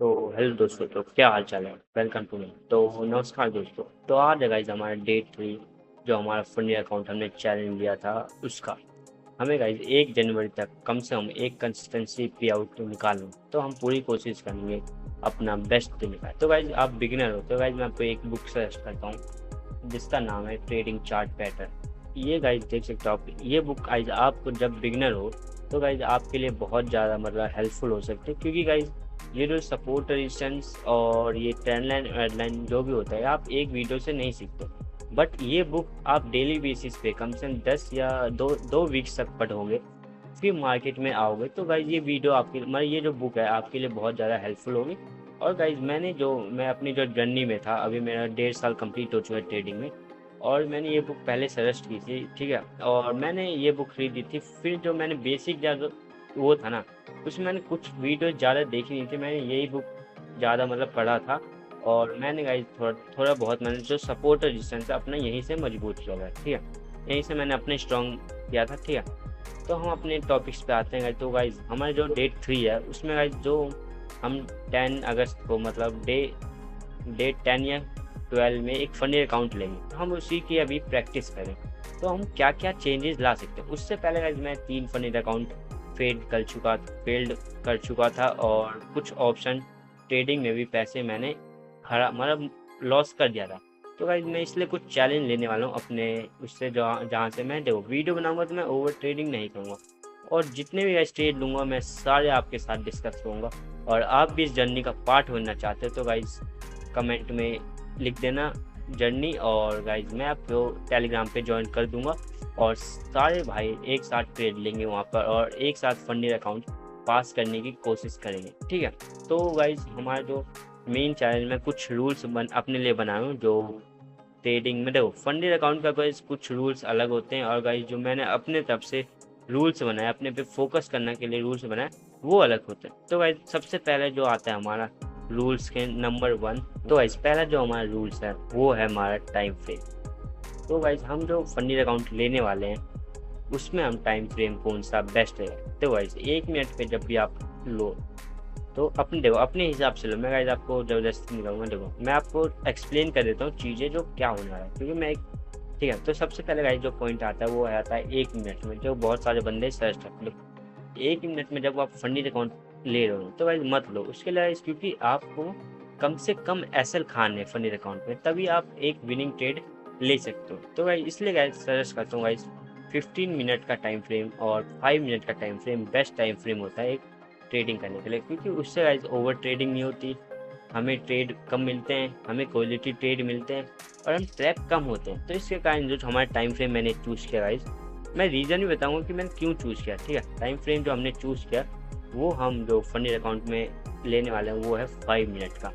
तो हेलो दोस्तों, तो क्या हाल चाल है। Welcome to me. तो नमस्कार दोस्तों। तो आज है गाइज हमारा डे 3, जो हमारा फंडी अकाउंट हमने चैलेंज लिया था उसका। हमें गाइज 1 जनवरी तक कम से कम एक कंसिस्टेंसी पे आउट निकालना, तो हम पूरी कोशिश करेंगे अपना बेस्ट देने का। तो गाइज आप बिगिनर हो तो गाइज मैं आपको एक बुक सजेस्ट करता हूँ जिसका नाम है ट्रेडिंग चार्ट पैटर्न। ये गाइज देख सकते हो आप, ये बुक गाइज आपको जब बिगिनर हो तो गाइज आपके लिए बहुत ज़्यादा मतलब हेल्पफुल हो सकती है, क्योंकि गाइज ये जो सपोर्ट रेजिस्टेंस और ये ट्रेंड लाइन रेड लाइन जो भी होता है आप एक वीडियो से नहीं सीखते। बट ये बुक आप डेली बेसिस पे कम से कम 10 या दो दो वीक्स तक पढ़ोगे, फिर मार्केट में आओगे तो गाइज ये वीडियो आपके मतलब ये जो बुक है आपके लिए बहुत ज़्यादा हेल्पफुल होगी। और गाइज मैं अपनी जो जर्नी में था, अभी मेरा 1.5 साल कंप्लीट हो चुका है ट्रेडिंग में, और मैंने ये बुक पहले सजेस्ट की थी, ठीक है। और मैंने ये बुक खरीदी थी, फिर जो मैंने बेसिक जो वो था ना, उसमें मैंने कुछ वीडियो ज़्यादा देखी नहीं थी, मैंने यही बुक ज़्यादा मतलब पढ़ा था। और मैंने गाइज थोड़ा थोड़ा बहुत मैंने जो सपोर्ट रेजिस्टेंस है अपना यहीं से मजबूत किया है, ठीक है। यहीं से मैंने अपने स्ट्रॉन्ग किया था, ठीक है। तो हम अपने टॉपिक्स पे आते हैं गाइज। तो गाइज हमारा जो डे 3 है उसमें गाइज जो हम 10 अगस्त को मतलब डे 10 या 12 में एक फंडी अकाउंट लेंगे, तो हम उसी की अभी प्रैक्टिस करें। तो हम क्या क्या चेंजेस ला सकते हैं। उससे पहले गाइज मैं 3 फंडी अकाउंट फेल्ड कर चुका था, और कुछ ऑप्शन ट्रेडिंग में भी पैसे मैंने खरा मतलब लॉस कर दिया था। तो गाइज मैं इसलिए कुछ चैलेंज लेने वाला हूँ अपने उससे, जहाँ जहाँ से मैं देखो वीडियो बनाऊंगा तो मैं ओवर ट्रेडिंग नहीं करूँगा, और जितने भी गाइज ट्रेड लूँगा मैं सारे आपके साथ डिस्कस करूँगा। और आप भी इस जर्नी का पार्ट बनना चाहते हो तो गाइज कमेंट में लिख देना जर्नी, और गाइज मैं आपको टेलीग्राम पे ज्वाइन कर दूंगा, और सारे भाई एक साथ ट्रेड लेंगे वहाँ पर, और एक साथ फंडी अकाउंट पास करने की कोशिश करेंगे, ठीक है। तो गाइज हमारा जो मेन चैनल में कुछ रूल्स अपने लिए बनाए हूँ, जो ट्रेडिंग में देखो फंडेड अकाउंट का गाइस कुछ रूल्स अलग होते हैं, और गाइस जो मैंने अपने तरफ से रूल्स बनाए, अपने पे फोकस करने के लिए रूल्स बनाए, वो अलग होते हैं। तो गाइस सबसे पहले जो आता है हमारा रूल्स के नंबर 1, तो गाइस पहला जो हमारा रूल्स है वो है हमारा टाइम फ्रेम। तो गाइस हम जो फंडेड अकाउंट लेने वाले हैं उसमें हम टाइम फ्रेम कौन सा बेस्ट है। तो गाइस 1 मिनट पे जब भी आप लो तो अपने देखो अपने हिसाब से लो, मैं गाइस आपको ज़बरदस्ती नहीं करूँगा। देखो मैं आपको एक्सप्लेन कर देता हूँ चीज़ें जो क्या होने वाला है, क्योंकि मैं एक, ठीक है। तो सबसे पहले गाइस जो पॉइंट आता है वो आता है 1 मिनट में, जो बहुत सारे बंदे सर्च करते हैं। 1 मिनट में जब आप फंडिंग अकाउंट ले रहे हो तो गाइस मत लो उसके लिए guys, क्योंकि आपको कम से कम एसएल खान है फंडिंग अकाउंट में, तभी आप एक विनिंग ट्रेड ले सकते हो। तो गाइस इसलिए गाइस सजेस्ट करता हूँ गाइस 15 मिनट का टाइम फ्रेम और 5 मिनट का time frame best time frame होता है एक ट्रेडिंग करने के लिए, क्योंकि उससे गाइस ओवर ट्रेडिंग नहीं होती, हमें ट्रेड कम मिलते हैं, हमें क्वालिटी ट्रेड मिलते हैं, और हम ट्रैप कम होते हैं। तो इसके कारण जो हमारा टाइम फ्रेम मैंने चूज़ किया गाइस, मैं रीज़न भी बताऊंगा कि मैंने क्यों चूज़ किया, ठीक है। टाइम फ्रेम जो हमने चूज़ किया वो हम जो फंडी अकाउंट में लेने वाले हैं वो है 5 मिनट का,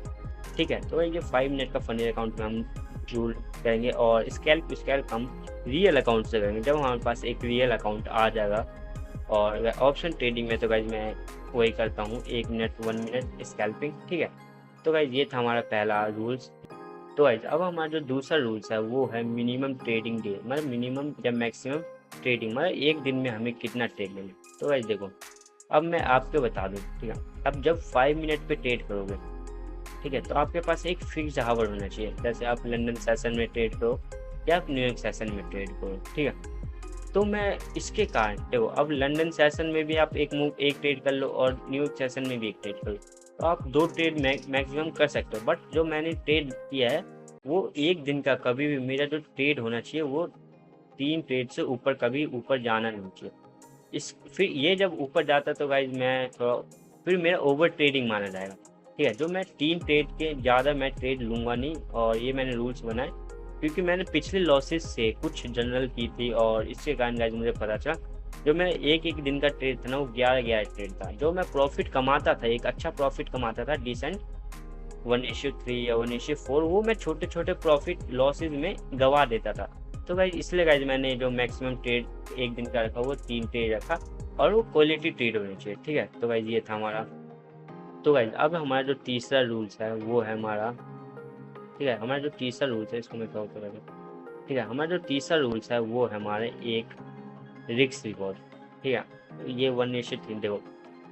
ठीक है। तो ये 5 मिनट का फंडी अकाउंट में हम रूल करेंगे, और स्कैल्प हम रियल अकाउंट से करेंगे जब हमारे पास एक रियल अकाउंट आ जाएगा। और ऑप्शन ट्रेडिंग में तो गाइज मैं वही करता हूँ 1 मिनट 1 मिनट स्कैल्पिंग, ठीक है। तो गाइज ये था हमारा पहला रूल्स। तो गाइज अब हमारा जो दूसरा रूल्स है वो है मिनिमम ट्रेडिंग डे, मतलब मिनिमम या मैक्सिमम ट्रेडिंग, मतलब एक दिन में हमें कितना ट्रेड लेना। तो गाइज देखो अब मैं आपको बता दूँ, ठीक है। अब जब 5 मिनट पे ट्रेड करोगे, ठीक है, तो आपके पास एक फिक्स्ड आवर होना चाहिए, जैसे आप लंदन सेशन में ट्रेड करो या आप न्यूयॉर्क सेशन में ट्रेड करो, ठीक है। तो मैं इसके कारण देखो अब लंदन सेशन में भी आप एक ट्रेड कर लो, और न्यूयॉर्क सेशन में भी एक ट्रेड कर लो, तो आप 2 ट्रेड मैक्सिमम कर सकते हो। बट जो मैंने ट्रेड किया है वो एक दिन का, कभी भी मेरा जो ट्रेड होना चाहिए वो 3 ट्रेड से ऊपर कभी ऊपर जाना नहीं चाहिए। इस फिर ये जब ऊपर जाता तो गाइज मैं थोड़ा, फिर मेरा ओवर ट्रेडिंग माना जाएगा, ठीक है। जो मैं 3 ट्रेड के ज़्यादा मैं ट्रेड लूँगा नहीं, और ये मैंने रूल्स बनाए क्योंकि मैंने पिछले लॉसेस से कुछ जनरल की थी, और इसके कारण गाइज मुझे पता चला जो मेरा एक एक दिन का ट्रेड था ना वो 11 ट्रेड था, जो मैं प्रॉफिट कमाता था, एक अच्छा प्रॉफिट कमाता था डिसेंट 1:3 या 1:4, वो मैं छोटे छोटे प्रॉफिट लॉसेज में गवा देता था। तो गाइज इसलिए गाइज मैंने जो मैक्सिमम ट्रेड एक दिन का रखा वो 3 ट्रेड रखा, और वो क्वालिटी ट्रेड होनी चाहिए, ठीक है। तो गाइज ये था हमारा। तो गाइज अब हमारा जो तीसरा रूल्स है वो है हमारा, ठीक है, हमारा जो तीसरा रूल्स है इसको मैं क्या करूँगा, ठीक है। हमारा जो तीसरा रूल्स है वो है हमारे एक रिस्क रिवॉर्ड, ठीक है। ये 1:3 देखो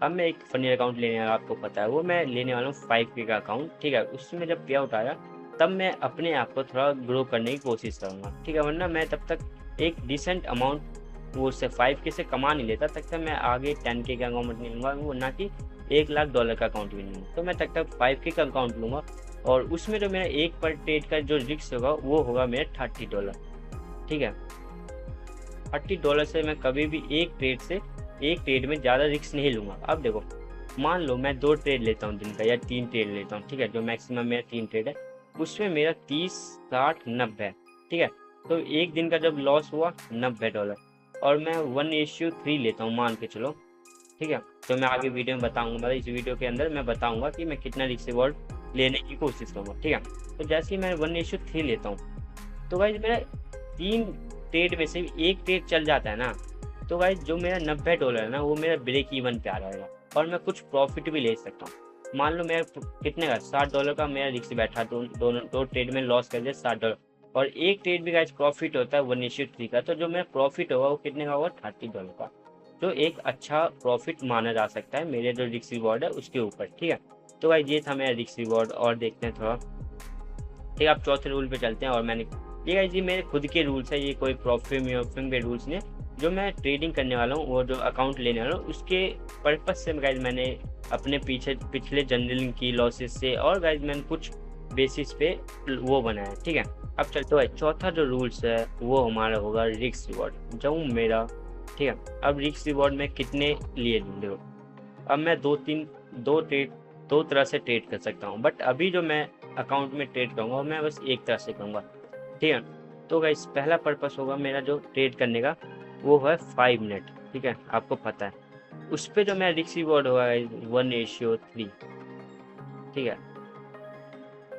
अब मैं एक फनी अकाउंट लेने वाला, आपको पता है वो मैं लेने वाला हूँ 5K का अकाउंट, ठीक है। उसमें जब पे आउट आया तब मैं अपने आप को थोड़ा ग्रो करने की कोशिश करूँगा, ठीक है, वरना मैं तब तक एक डिसेंट अमाउंट वो उससे 5K से कमा नहीं लेता, तब तक मैं आगे 10K का अकाउंट नहीं लूँगा, वो ना कि $1,00,000 का अकाउंट भी नहीं लूँगा। तो मैं तब तक 5K का अकाउंट लूँगा और उसमें जो मेरा एक पर ट्रेड का जो रिस्क होगा वो होगा मेरा $30, ठीक है। $30 से मैं कभी भी एक ट्रेड में ज़्यादा रिस्क नहीं लूँगा। अब देखो, मान लो मैं 2 ट्रेड लेता हूँ दिन का या 3 ट्रेड लेता हूँ, ठीक है, जो मैक्सिमम मेरा 3 ट्रेड है, उसमें मेरा 30, 60, 90 है, ठीक है। तो एक दिन का जब लॉस हुआ $90 और मैं 1:3 लेता हूँ, मान के चलो, ठीक है। तो मैं आगे वीडियो में बताऊँगा, मतलब इस वीडियो के अंदर मैं बताऊँगा कि मैं कितना रिस्क रिवॉर्ड लेने की कोशिश करूँगा, ठीक है। तो जैसे ही मैं 1:3 लेता हूँ, तो गाइस मेरा 3 ट्रेड में से एक ट्रेड चल जाता है ना, तो गाइस जो मेरा $90 है ना, वो मेरा ब्रेक इवन पे आ जाएगा और मैं कुछ प्रॉफिट भी ले सकता हूँ। मान लो मेरा कितने का $60 का मेरा रिस्क बैठा, तो दो ट्रेड में लॉस कर दिया $60 और एक ट्रेड भी गाइस प्रॉफिट होता है 1:3 का, तो जो मेरा प्रॉफिट होगा वो कितने का होगा, $30 का, जो एक अच्छा प्रॉफिट माना जा सकता है मेरे जो रिस्क रिवॉर्ड है उसके ऊपर, ठीक है। तो गाइस ये था मेरा रिस्क रिवॉर्ड। और देखते हैं थोड़ा, ठीक है, आप चौथे रूल पे चलते हैं। और मैंने ये गाइस, ये मेरे खुद के रूल्स है, ये कोई प्रॉफिट के रूल्स नहीं, जो मैं ट्रेडिंग करने वाला हूँ, वो जो अकाउंट लेने वाला हूँ उसके पर्पज से गाइस मैंने अपने पिछले जर्नलिंग की लॉसेस से और गाइस मैंने कुछ बेसिस पे वो बनाया, ठीक है। अब चलते हैं चौथा जो रूल्स है वो हमारा होगा रिस्क रिवॉर्ड, जो मेरा, ठीक है। अब रिस्क रिवॉर्ड में कितने लिए लूँ, अब मैं दो तरह से ट्रेड कर सकता हूँ, बट अभी जो मैं अकाउंट में ट्रेड करूँगा मैं बस एक तरह से करूँगा, ठीक है। तो गाइस पहला पर्पस होगा मेरा जो ट्रेड करने का वो है 5 मिनट, ठीक है, आपको पता है। उस पर जो मेरा रिस्क रिवॉर्ड होगा 1:3, ठीक है।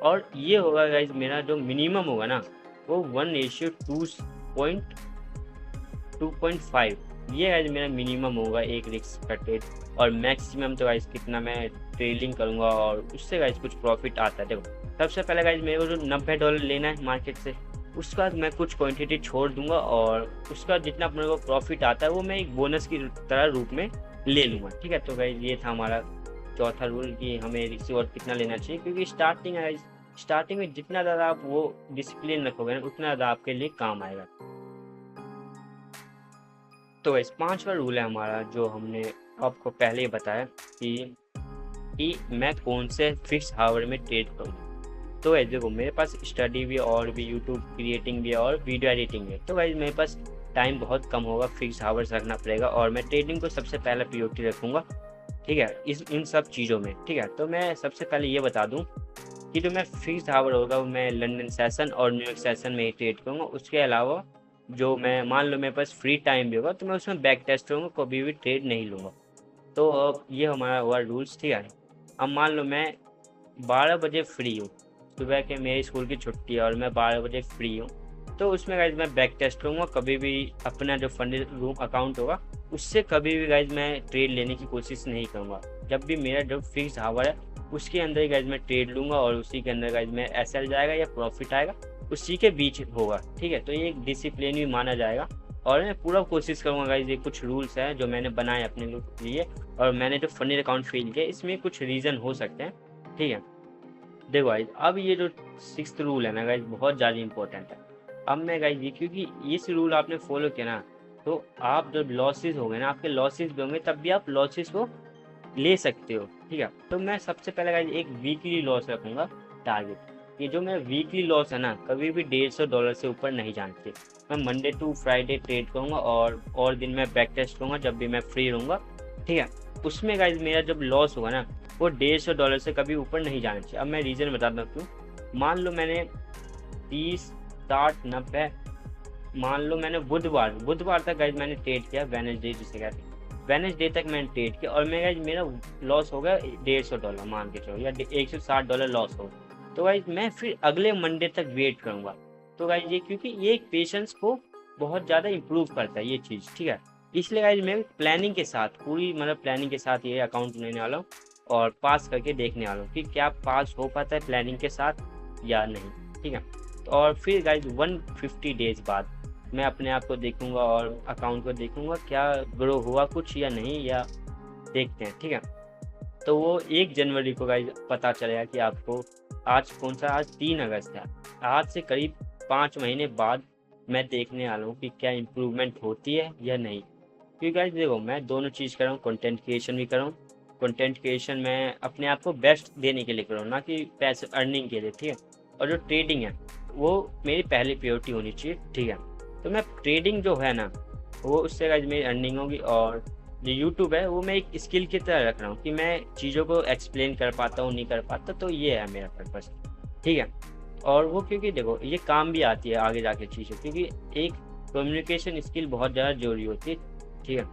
और ये होगा गाइस मेरा जो मिनिमम होगा ना वो 1:2.5, ये गाइस मेरा मिनिमम होगा एक रिस्क का ट्रेड। और मैक्सिमम तो गाइस कितना मैं ट्रेडिंग करूँगा और उससे गाइस कुछ प्रॉफिट आता है। देखो, सबसे पहले गाइस मेरे को जो $90 लेना है मार्केट से, उसका बाद मैं कुछ क्वांटिटी छोड़ दूंगा और उसका जितना अपने को प्रॉफिट आता है वो मैं एक बोनस की तरह रूप में ले लूँगा, ठीक है। तो गाइस ये था हमारा चौथा रूल कि हमें रिस्क रिवॉर्ड कितना लेना चाहिए, क्योंकि स्टार्टिंग में जितना ज़्यादा आप वो डिसिप्लिन रखोगे ना उतना ज़्यादा आपके लिए काम आएगा। तो गाइस 5वां रूल है हमारा, जो हमने आपको पहले ही बताया कि मैं कौन से फिक्स आवर में ट्रेड करूँ। तो गाइस देखो, मेरे पास स्टडी भी और भी यूट्यूब क्रिएटिंग भी और वीडियो एडिटिंग भी, तो गाइस मेरे पास टाइम बहुत कम होगा, फिक्स आवर्स रखना पड़ेगा और मैं ट्रेडिंग को सबसे पहले प्रायोरिटी रखूँगा, ठीक है, इन सब चीज़ों में, ठीक है। तो मैं सबसे पहले ये बता दूँ कि जो मैं फिक्स आवर होगा वो मैं लंदन सेशन और न्यूयॉर्क सेशन में ही ट्रेड करूँगा। उसके अलावा जो मैं मान लो मेरे पास फ्री टाइम भी होगा तो मैं उसमें बैक टेस्ट करूँगा, कभी भी ट्रेड नहीं लूँगा। तो अब ये हमारा हुआ रूल्स, ठीक है। अब मान लो मैं 12 बजे फ्री हूँ, सुबह के मेरी स्कूल की छुट्टी है और मैं 12 बजे फ्री हूँ, तो उसमें गाइज मैं बैक टेस्ट करूँगा, कभी भी अपना जो फंड रूम अकाउंट होगा उससे कभी भी गाइज मैं ट्रेड लेने की कोशिश नहीं करूँगा। जब भी मेरा जो फिक्स आवर है उसके अंदर ही गाइज मैं ट्रेड लूँगा और उसी के अंदर गाइज में एसएल जाएगा या प्रॉफिट आएगा उसी के बीच होगा, ठीक है। तो ये एक डिसिप्लिन भी माना जाएगा और मैं पूरा कोशिश करूँगा गाइज। ये कुछ रूल्स हैं जो मैंने बनाए अपने लिए और मैंने जो फंड अकाउंट फिल किया इसमें कुछ रीज़न हो सकते हैं, ठीक है। देखो गाइज, अब ये जो 6th रूल है ना गाइज बहुत ज़्यादा इंपॉर्टेंट है। अब मैं गाइज ये, क्योंकि इस रूल आपने फॉलो किया ना तो आप जब लॉसेस हो गए ना, आपके लॉसेस भी होंगे तब भी आप लॉसेस को ले सकते हो, ठीक है। तो मैं सबसे पहले गाइज एक वीकली लॉस रखूँगा टारगेट। ये जो मेरा वीकली लॉस है ना कभी भी $150 से ऊपर नहीं जाना चाहिए। मैं मंडे टू फ्राइडे ट्रेड करूँगा और दिन में बैक टेस्ट करूँगा जब भी मैं फ्री रहूँगा, ठीक है। उसमें गाइज मेरा जब लॉस होगा ना वो $150 से कभी ऊपर नहीं जाना चाहिए। अब मैं रीज़न बताता हूँ क्यों। मान लो मैंने 30, 60, 90, मान लो मैंने बुधवार तक गाइज मैंने ट्रेड किया, वेडनेसडे जिसे कहते हैं, वेडनेसडे तक मैंने ट्रेड किया और मेरा मेरा लॉस हो गया $150 मान के चलो, या $160 लॉस हो। तो गाइज मैं फिर अगले मंडे तक वेट करूँगा। तो गाइज ये, क्योंकि ये एक पेशेंस को बहुत ज़्यादा इम्प्रूव करता है ये चीज़, ठीक है। इसलिए गाइज मैं प्लानिंग के साथ, पूरी मतलब प्लानिंग के साथ ये अकाउंट लेने वाला हूँ और पास करके देखने वाला हूँ कि क्या पास हो पाता है प्लानिंग के साथ या नहीं, ठीक है। और फिर गाइज 150 डेज बाद मैं अपने आप को देखूंगा और अकाउंट को देखूंगा क्या ग्रो हुआ कुछ या नहीं, या देखते हैं, ठीक है। तो वो 1 जनवरी को गाइज पता चलेगा कि आपको आज कौन सा, आज 3 अगस्त है। आज से करीब 5 महीने बाद मैं देखने वाला हूँ कि क्या इम्प्रूवमेंट होती है या नहीं। क्योंकि गाइज देखो, मैं दोनों चीज़ कर रहा हूँ, कंटेंट क्रिएशन भी कर रहा हूँ। कंटेंट क्रिएशन मैं अपने आप को बेस्ट देने के लिए कर रहा हूँ, ना कि पैसे अर्निंग के लिए, ठीक है। और जो ट्रेडिंग है वो मेरी पहली प्रायोरिटी होनी चाहिए, ठीक है। तो मैं ट्रेडिंग जो है ना, वो उससे गाइज मेरी अर्निंग होगी। और जो यूट्यूब है वो मैं एक स्किल की तरह रख रहा हूँ कि मैं चीज़ों को एक्सप्लेन कर पाता हूँ, नहीं कर पाता, तो ये है मेरा पर्पस, ठीक है। और वो क्योंकि देखो ये काम भी आती है आगे जाके चीज़ें, क्योंकि एक कम्युनिकेशन स्किल बहुत ज़्यादा जरूरी होती है, ठीक है।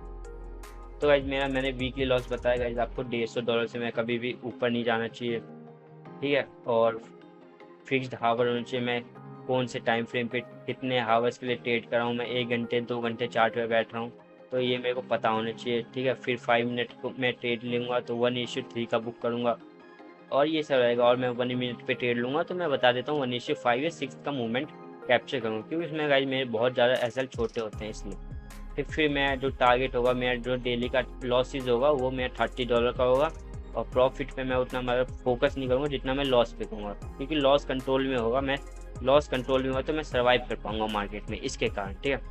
तो गाइज मैंने वीकली लॉस बताया गाइज आपको, $150 से मैं कभी भी ऊपर नहीं जाना चाहिए, ठीक है। और फिक्स्ड हावर होना चाहिए, मैं कौन से टाइम फ्रेम पे कितने हावर्स के लिए ट्रेड कर रहा हूँ, मैं 1 घंटे 2 घंटे चार्ट पे बैठ रहा हूँ, तो ये मेरे को पता होना चाहिए, ठीक है। फिर 5 मिनट को मैं ट्रेड लूँगा तो 1:3 का बुक करूँगा, और ये सब रहेगा। और मैं 1 मिनट पे ट्रेड लूँगा तो मैं बता देता हूँ 1:5 या 6 का मूवमेंट कैप्चर करूँगा, क्योंकि इसमें गाइज मेरे बहुत ज़्यादा एसएल छोटे होते हैं इसलिए। फिर मैं जो टारगेट होगा, मेरा जो डेली का लॉसेज होगा वो मेरा $30 का होगा। और प्रॉफिट पे मैं उतना मतलब फोकस नहीं करूँगा जितना मैं लॉस पे करूँगा, क्योंकि लॉस कंट्रोल में होगा, मैं लॉस कंट्रोल में होगा तो मैं सर्वाइव कर पाऊँगा मार्केट में, इसके कारण, ठीक है।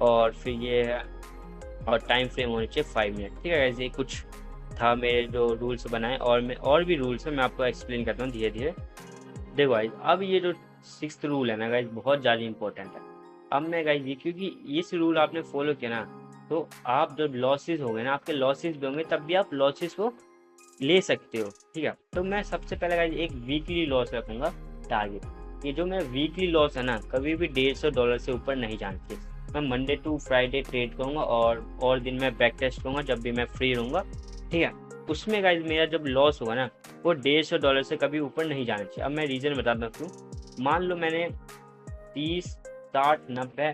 और फिर ये है, और टाइम फ्रेम होनी चाहिए 5 मिनट, ठीक है। ऐसे कुछ था मेरे जो रूल्स बनाए, और भी रूल्स है, मैं आपको एक्सप्लेन करता हूँ धीरे धीरे। देखो गाइज, अब ये जो 6th रूल है ना गाइज, बहुत ज़्यादा इंपॉर्टेंट है। अब मैं गाइज ये, क्योंकि इस रूल आपने फॉलो किया ना, तो आप जब लॉसेस होंगे ना, आपके लॉसेस भी होंगे, तब भी आप लॉसेस को ले सकते हो, ठीक है। तो मैं सबसे पहले गाइज एक वीकली लॉस रखूंगा टारगेट। ये जो मेरा वीकली लॉस है ना, कभी भी $150 से ऊपर नहीं जाना चाहिए। मैं मंडे टू फ्राइडे ट्रेड करूँगा, और दिन मैं बैक टेस्ट करूँगा जब भी मैं फ्री रहूँगा, ठीक है। उसमें गाइज मेरा जब लॉस होगा ना, वो $150 से कभी ऊपर नहीं जाना चाहिए। अब मैं रीज़न बताता हूँ क्यों। मान लो मैंने 30, 60, 90,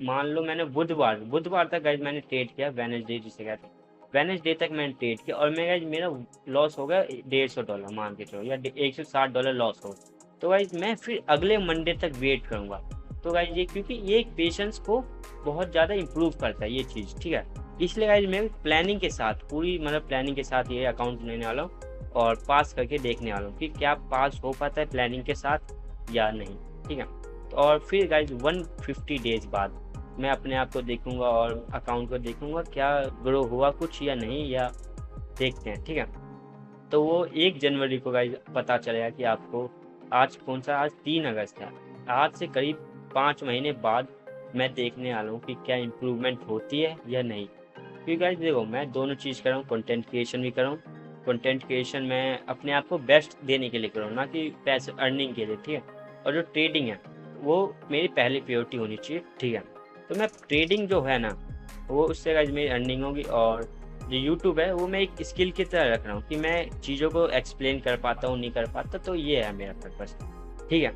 मान लो मैंने बुधवार तक गाइज मैंने ट्रेड किया, वेडनेसडे जिसे कहते हैं, वेडनेसडे तक मैंने ट्रेड किया, और मैं गाइज मेरा लॉस हो गया $150 मान के चलो, या $160 लॉस हो। तो गाइज मैं फिर अगले मंडे तक वेट करूँगा। तो गाइज ये, क्योंकि ये एक पेशेंस को बहुत ज़्यादा इंप्रूव करता है ये चीज़, ठीक है। इसलिए गाइज मैं प्लानिंग के साथ, पूरी मतलब प्लानिंग के साथ ये अकाउंट लेने वाला हूँ, और पास करके देखने वाला हूँ कि क्या पास हो पाता है प्लानिंग के साथ या नहीं, ठीक है। और फिर गाइज 150 डेज बाद मैं अपने आप को देखूंगा और अकाउंट को देखूंगा क्या ग्रो हुआ कुछ या नहीं, या देखते हैं, ठीक है। तो वो 1 जनवरी को गाइज पता चलेगा कि आपको आज कौन सा, आज 3 अगस्त है। आज से करीब 5 महीने बाद मैं देखने वाला हूँ कि क्या इम्प्रूवमेंट होती है या नहीं। क्योंकि गाइज देखो, मैं दोनों चीज़ कर रहा हूँ, कंटेंट क्रिएशन भी कर रहा हूँ। कंटेंट क्रिएशन मैं अपने आप को बेस्ट देने के लिए कर रहा हूँ, ना कि पैसे अर्निंग के लिए, ठीक है। और जो ट्रेडिंग है वो मेरी पहली प्रायोरिटी होनी चाहिए, ठीक है। तो मैं ट्रेडिंग जो है ना, वो उससे गाइज मेरी अर्निंग होगी। और जो यूट्यूब है वो मैं एक स्किल की तरह रख रहा हूँ कि मैं चीज़ों को एक्सप्लेन कर पाता हूँ, नहीं कर पाता, तो ये है मेरा पर्पस, ठीक है।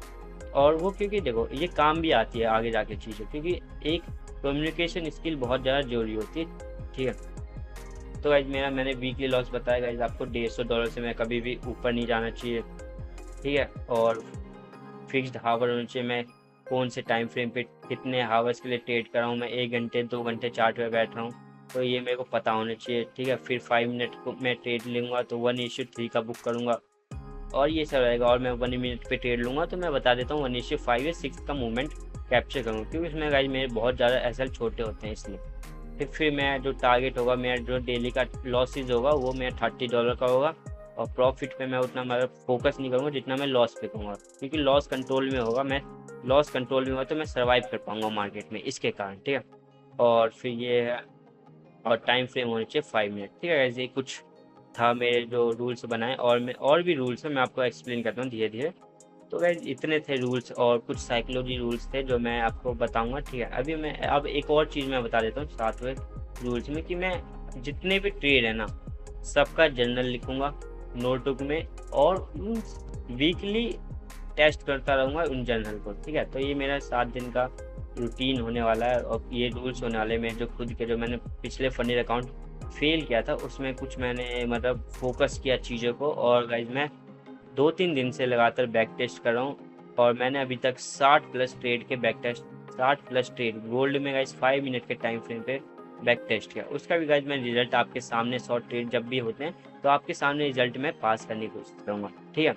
और वो क्योंकि देखो ये काम भी आती है आगे जाके चीज़ें, क्योंकि एक कम्युनिकेशन स्किल बहुत ज़्यादा जरूरी होती है, ठीक है। तो गाइज मैंने वीकली लॉस बताया गाइज आपको, $150 से मैं कभी भी ऊपर नहीं जाना चाहिए, ठीक है। और फिक्स्ड हावर होना चाहिए, मैं कौन से टाइम फ्रेम पे कितने हावर्स के लिए ट्रेड कर रहा हूँ, मैं 1 घंटे 2 घंटे चार्ट पे बैठ रहा हूँ, तो ये मेरे को पता होना चाहिए, ठीक है। फिर 5 मिनट को मैं ट्रेड लूँगा तो 1:3 का बुक करूँगा, और ये सब रहेगा। और मैं 1 मिनट पे ट्रेड लूँगा तो मैं बता देता हूँ 1:5 या 6 का मूवमेंट कैप्चर करूँगा, क्योंकि इसमें गाइज मेरे बहुत ज़्यादा एसएल छोटे होते हैं इसलिए। फिर मैं जो टारगेट होगा, मेरा जो डेली का लॉसेज होगा वो मेरा $30 का होगा। और प्रॉफिट पे मैं उतना मतलब फोकस नहीं करूँगा जितना मैं लॉस पे करूँगा, क्योंकि लॉस कंट्रोल में होगा, मैं लॉस कंट्रोल में होगा तो मैं सर्वाइव कर पाऊँगा मार्केट में, इसके कारण, ठीक है। और फिर ये है, और टाइम फ्रेम होनी चाहिए 5 मिनट, ठीक है। ऐसे कुछ था मेरे जो रूल्स बनाए, और भी रूल्स है, मैं आपको एक्सप्लेन करता हूँ धीरे धीरे। तो गाइस इतने थे रूल्स, और कुछ साइकोलॉजी रूल्स थे जो मैं आपको बताऊंगा, ठीक है। अब एक और चीज़ मैं बता देता हूँ 7वें रूल्स में, कि मैं जितने भी ट्रेड है ना सबका जर्नल लिखूंगा नोटबुक में, और वीकली टेस्ट करता रहूँगा उन जर्नल को, ठीक है। तो ये मेरा 7 दिन का रूटीन होने वाला है, और ये रूल्स होने वाले में जो खुद के, जो मैंने पिछले फनी अकाउंट फेल किया था उसमें कुछ मैंने मतलब फोकस किया चीज़ों को। और गाइज मैं 2-3 दिन से लगातार बैक टेस्ट कर रहा हूँ, और मैंने अभी तक 60 प्लस ट्रेड के back test, 60 plus trade gold में गाइस 5 मिनट के टाइम फ्रेम पे बैक टेस्ट किया, उसका भी गाइज मैं रिजल्ट आपके सामने शॉर्ट ट्रेड जब भी होते हैं तो आपके सामने रिजल्ट मैं पास करने की कोशिश करूँगा, ठीक है।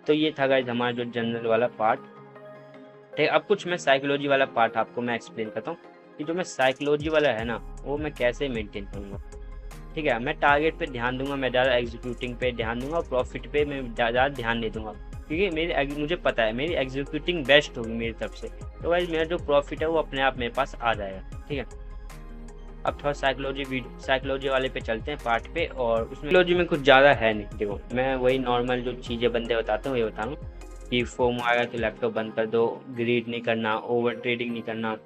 तो ये था गाइज हमारा जो जनरल वाला पार्ट, ठीक है। अब कुछ मैं साइकोलॉजी वाला पार्ट आपको मैं एक्सप्लेन करता हूँ कि जो मैं साइकोलॉजी वाला है ना वो मैं कैसे मेंटेन करूँगा, ठीक है। मैं टारगेट पे ध्यान दूंगा, मैं ज़्यादा एग्जीक्यूटिंग पे ध्यान दूंगा और प्रॉफिट पे मैं ज़्यादा ध्यान नहीं दूंगा, क्योंकि मुझे पता है मेरी एग्जीक्यूटिंग बेस्ट होगी मेरी तरफ से, तो गाइज मेरा जो प्रॉफिट है वो अपने आप मेरे पास आ जाएगा, ठीक है। अब थोड़ा साइकोलॉजी वाले पे चलते हैं पार्ट पे, और उसमें साइकोलॉजी में कुछ ज़्यादा है नहीं, देखो मैं वही नॉर्मल जो चीज़ें बंदे बताते हैं वही बताऊँ कि फोमो आएगा तो लैपटॉप बंद कर दो, ग्रीड नहीं करना, ओवर ट्रेडिंग नहीं करना,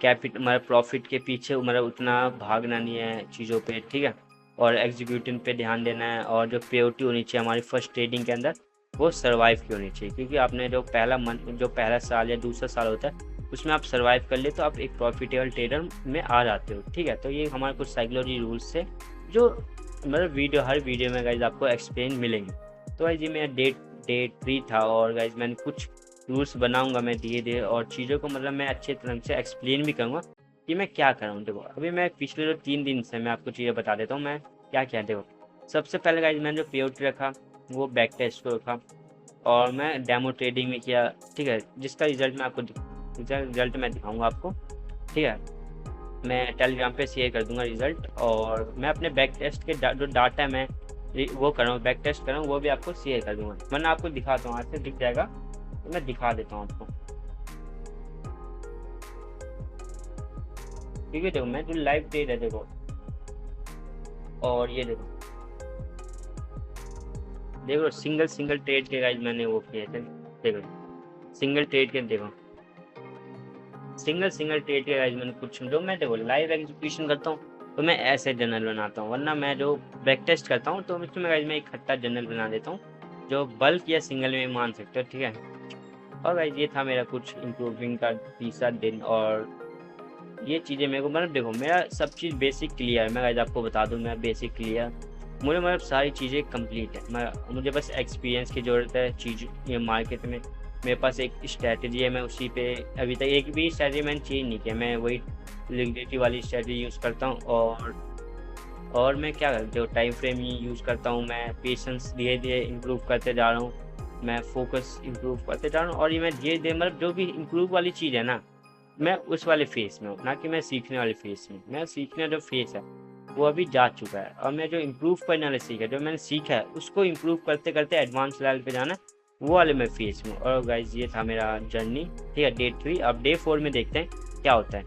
मतलब प्रॉफिट के पीछे मतलब उतना भागना नहीं है चीज़ों पे, ठीक है। और एग्जीक्यूटिव पे ध्यान देना है, और जो पेओटी होनी चाहिए हमारी फर्स्ट ट्रेडिंग के अंदर वो सर्वाइव की होनी चाहिए, क्योंकि आपने जो पहला साल या दूसरा साल होता है उसमें आप सर्वाइव कर ले तो आप एक प्रॉफिटेबल ट्रेडर में आ जाते हो, ठीक है। तो ये हमारे कुछ साइकोलॉजी रूल्स है जो मतलब हर वीडियो में गाइज आपको एक्सप्लेन मिलेंगे। तो गाइज ये मेरा डे 3 था, और गाइज मैंने कुछ रूल्स बनाऊंगा मैं धीरे धीरे, और चीज़ों को मतलब मैं अच्छे तरह से एक्सप्लेन भी करूँगा कि मैं क्या कर रहा हूँ। देखो अभी मैं पिछले जो 3 दिन से मैं आपको चीज़ें बता देता हूँ मैं क्या क्या। देखो सबसे पहले गाइज मैंने जो पेआउट रखा वो बैक टेस्ट को रखा, और मैं डेमो ट्रेडिंग में किया, ठीक है, जिसका रिजल्ट मैं आपको रिजल्ट मैं दिखाऊंगा आपको, ठीक है। मैं टेलीग्राम पे शेयर कर दूंगा रिजल्ट, और मैं अपने बैक टेस्ट के जो डाटा मैं वो कर रहा हूँ, बैक टेस्ट कर रहा हूँ, वो भी आपको शेयर कर दूंगा। मैं आपको दिखाता हूँ, आज से दिख जाएगा तो मैं दिखा देता हूँ आपको, ठीक है। देखो मैं जो लाइव ट्रेड है देखो, और ये देखो सिंगल ट्रेड के गाइज मैंने वो किए थे, देखो सिंगल ट्रेड के, देखो सिंगल ट्रेड के गाइज मैंने कुछ जो मैं देखो लाइव एग्जीक्यूशन करता हूँ तो मैं ऐसे जनरल बनाता हूँ, वरना मैं जो बैक टेस्ट करता हूँ तो उसमें गाइज मैं इकट्ठा जनरल बना देता हूँ जो बल्क या सिंगल में मान सकते हो, ठीक है। और गाइज ये था मेरा कुछ इम्प्रूविंग का तीसरा दिन, और ये चीज़ें मेरे को मतलब देखो मेरा सब चीज़ बेसिक क्लियर है, मैं गाइज आपको बता दूँ मैं बेसिक क्लियर, मुझे मतलब सारी चीज़ें कंप्लीट है, मुझे बस एक्सपीरियंस की ज़रूरत है चीज़ ये मार्केट में। मेरे पास एक स्ट्रैटेजी है, मैं उसी पे अभी तक एक भी स्ट्रैटेजी मैंने चेंज नहीं किया, मैं वही लिक्विडिटी वाली स्ट्रैटेजी यूज़ करता हूँ, और मैं क्या जो टाइम फ्रेम ही यूज़ करता हूँ, मैं पेशेंस धीरे धीरे इम्प्रूव करते जा रहा हूँ, मैं फोकस इम्प्रूव करते जा रहा हूँ, और ये मैं धीरे धीरे मतलब जो भी इम्प्रूव वाली चीज़ है ना मैं उस वाले फेस में हूँ, ना कि मैं सीखने वाले फेस में। मैं सीखने जो फेस है वो अभी जा चुका है, और मैं जो इम्प्रूव करने वाले सीखा जो मैंने सीखा है उसको इम्प्रूव करते करते एडवांस लेवल पे जाना वो वाले मैं फेस में। और गाइज ये था मेरा जर्नी, ठीक है, डे 3। अब डे 4 में देखते हैं क्या होता है।